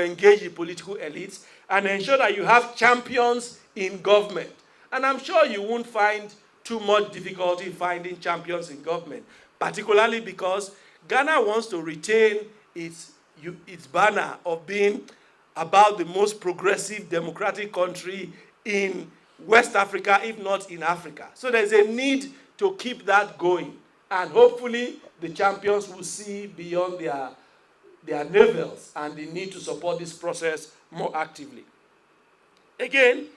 engage the political elites and ensure that you have champions in government. And I'm sure you won't find too much difficulty finding champions in government, particularly because Ghana wants to retain its banner of being about the most progressive democratic country in West Africa, if not in Africa. So there's a need to keep that going. And hopefully the champions will see beyond their navels and the need to support this process more actively. Again,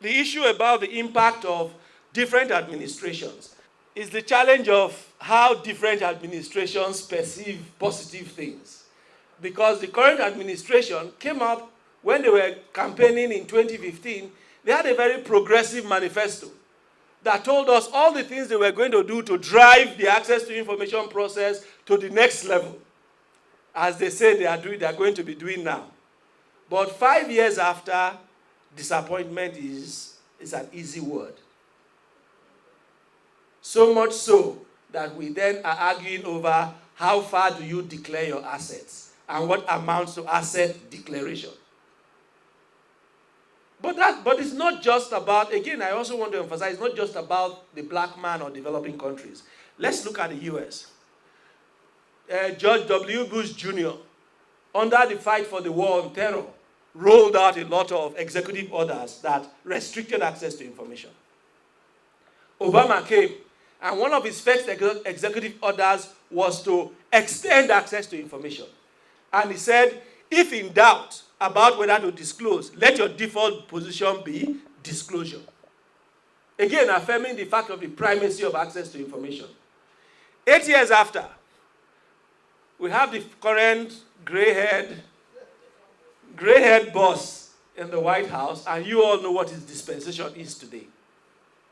the issue about the impact of different administrations is the challenge of how different administrations perceive positive things. Because the current administration came up when they were campaigning in 2015, they had a very progressive manifesto that told us all the things they were going to do to drive the access to information process to the next level, as they say they are going to be doing now. But 5 years after, disappointment is an easy word. So much so that we then are arguing over how far do you declare your assets and what amounts to asset declaration. But it's not just about, again, I also want to emphasize, it's not just about the black man or developing countries. Let's look at the US. George W. Bush Jr., under the fight for the war on terror, rolled out a lot of executive orders that restricted access to information. Obama came, and one of his first executive orders was to extend access to information. And he said, if in doubt about whether to disclose, let your default position be disclosure. Again, affirming the fact of the primacy of access to information. 8 years after, we have the current gray-haired boss in the White House, and you all know what his dispensation is today.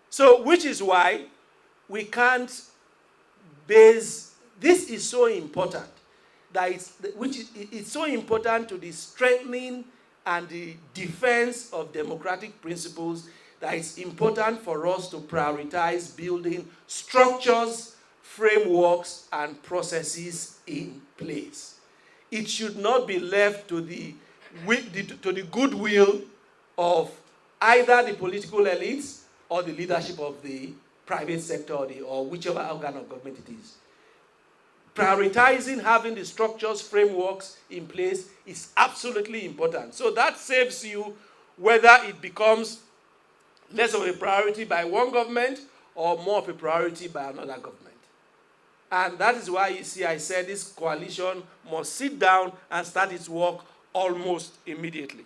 So, which is why we can't base, this is so important, that it's so important to the strengthening and the defense of democratic principles that it's important for us to prioritize building structures, frameworks, and processes in place. It should not be left to the goodwill of either the political elites or the leadership of the private sector or whichever organ of government it is. Prioritizing having the structures, frameworks in place is absolutely important. So that saves you whether it becomes less of a priority by one government or more of a priority by another government. And that is why you see I said this coalition must sit down and start its work almost immediately.